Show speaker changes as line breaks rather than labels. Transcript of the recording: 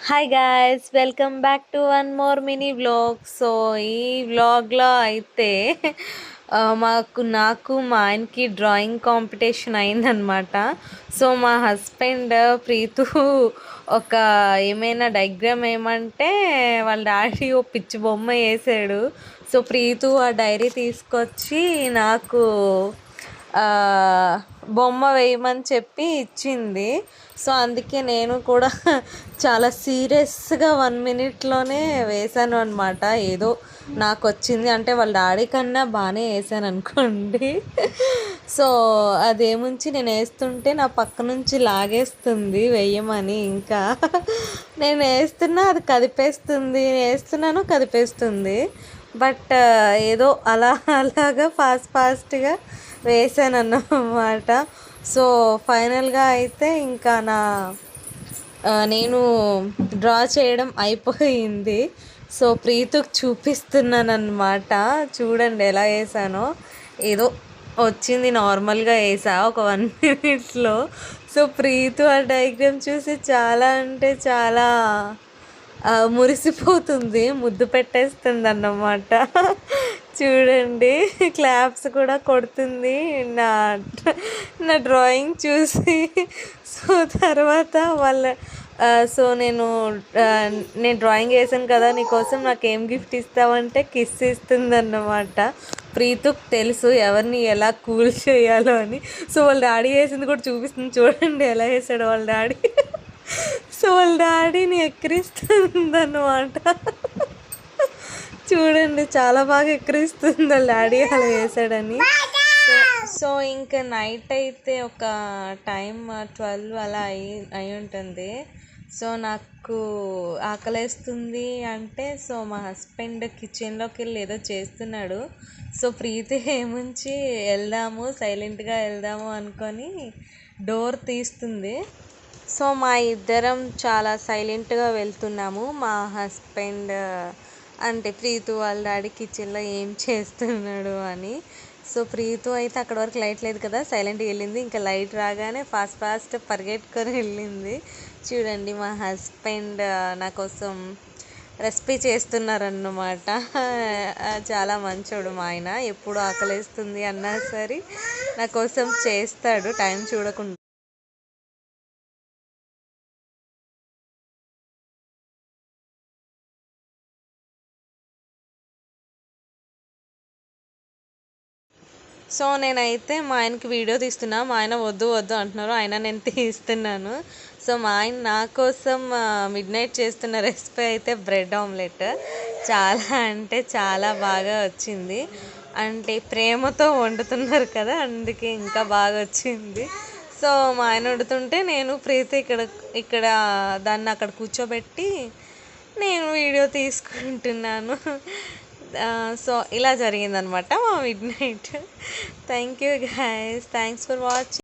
Hi guys, welcome back to one more mini vlog. So ఈ వ్లాగ్లో అయితే నాకు మా ఆయనకి డ్రాయింగ్ కాంపిటీషన్ అయిందనమాట. సో మా హస్బెండ్ ప్రీతు ఒక ఏమైనా డయాగ్రామ్ ఏమంటే వాళ్ళ డాడీ ఓ పిచ్చి బొమ్మ వేసాడు. సో ప్రీతు ఆ డైరీ తీసుకొచ్చి నాకు బొమ్మ వేయమని చెప్పి ఇచ్చింది. సో అందుకే నేను కూడా చాలా సీరియస్గా 1 మినిట్లోనే వేసాను అనమాట. ఏదో నాకు వచ్చింది అంటే వాళ్ళ డాడీ కన్నా బాగానే వేసాను అనుకోండి. సో అదేముంచి నేను వేస్తుంటే నా పక్క నుంచి లాగేస్తుంది వేయమని. ఇంకా నేను వేస్తున్నా అది కదిపేస్తుంది, వేస్తున్నాను కదిపేస్తుంది. బట్ ఏదో అలాగా ఫాస్ట్గా వేసాను అన్నమాట. సో ఫైనల్గా అయితే ఇంకా నేను డ్రా చేయడం అయిపోయింది. సో ప్రీతుకు చూపిస్తున్నాను అనమాట. చూడండి ఎలా వేసానో. ఏదో వచ్చింది, నార్మల్గా వేసా ఒక 1 మినిట్లో. సో ప్రీతు ఆ డయాగ్రామ్ చూసి చాలా అంటే చాలా మురిసిపోతుంది, ముద్దు పెట్టేస్తుంది అన్నమాట. చూడండి క్లాప్స్ కూడా కొడుతుంది నా నా డ్రాయింగ్ చూసి. సో తర్వాత సో నేను డ్రాయింగ్ వేసాను కదా, నీకోసం నాకేం గిఫ్ట్ ఇస్తావంటే కిస్ ఇస్తుంది అన్నమాట. ప్రీతుకు తెలుసు ఎవరిని ఎలా కూల్ చేయాలో అని. సో వాళ్ళ డాడీ వేసింది కూడా చూపిస్తుంది, చూడండి ఎలా వేసాడు వాళ్ళ డాడీ. సో వాళ్ళ డాడీని ఎక్కిరిస్తుంది అన్నమాట. చూడండి చాలా బాగా ఎక్కిరిస్తుంది వాళ్ళ డాడీ అలా వేసాడని. సో ఇంకా నైట్ అయితే ఒక టైం 12 అలా అయి ఉంటుంది. సో నాకు ఆకలేస్తుంది అంటే సో మా హస్బెండ్ కిచెన్లోకి వెళ్ళి ఏదో చేస్తున్నాడు. సో ప్రీతి ఏముంచి సైలెంట్గా వెళ్దాము అనుకొని డోర్ తీస్తుంది. సో మా ఇద్దరం చాలా సైలెంట్గా వెళ్తున్నాము. మా హస్బెండ్ అంటే ప్రీతు వాళ్ళ డాడీ కిచెన్లో ఏం చేస్తున్నాడు అని. సో ప్రీతు అయితే అక్కడ వరకు లైట్ లేదు కదా, సైలెంట్గా వెళ్ళింది. ఇంకా లైట్ రాగానే ఫాస్ట్ పరిగెట్టుకొని వెళ్ళింది. చూడండి మా హస్బెండ్ నా కోసం రెసిపీ చేస్తున్నారన్నమాట. చాలా మంచోడు మా ఆయన. ఎప్పుడు ఆకలేస్తుంది అన్నా సరే నా కోసం చేస్తాడు టైం చూడకుండా. సో నేనైతే మా ఆయనకి వీడియో తీస్తున్నా. మా ఆయన వద్దు అంటున్నారు, అయినా నేను తీస్తున్నాను. సో మా ఆయన నా కోసం మిడ్నైట్ చేస్తున్న రెసిపీ అయితే బ్రెడ్ ఆమ్లెట్. చాలా అంటే చాలా బాగా వచ్చింది. అంటే ప్రేమతో వండుతున్నారు కదా, అందుకే ఇంకా బాగా వచ్చింది. సో మా ఆయన వండుతుంటే నేను ప్రీతి ఇక్కడ దాన్ని అక్కడ కూర్చోబెట్టి నేను వీడియో తీసుకుంటున్నాను. సో ఇలా జరిగిందనమాట మా mid night. Thank you guys, thanks for watching.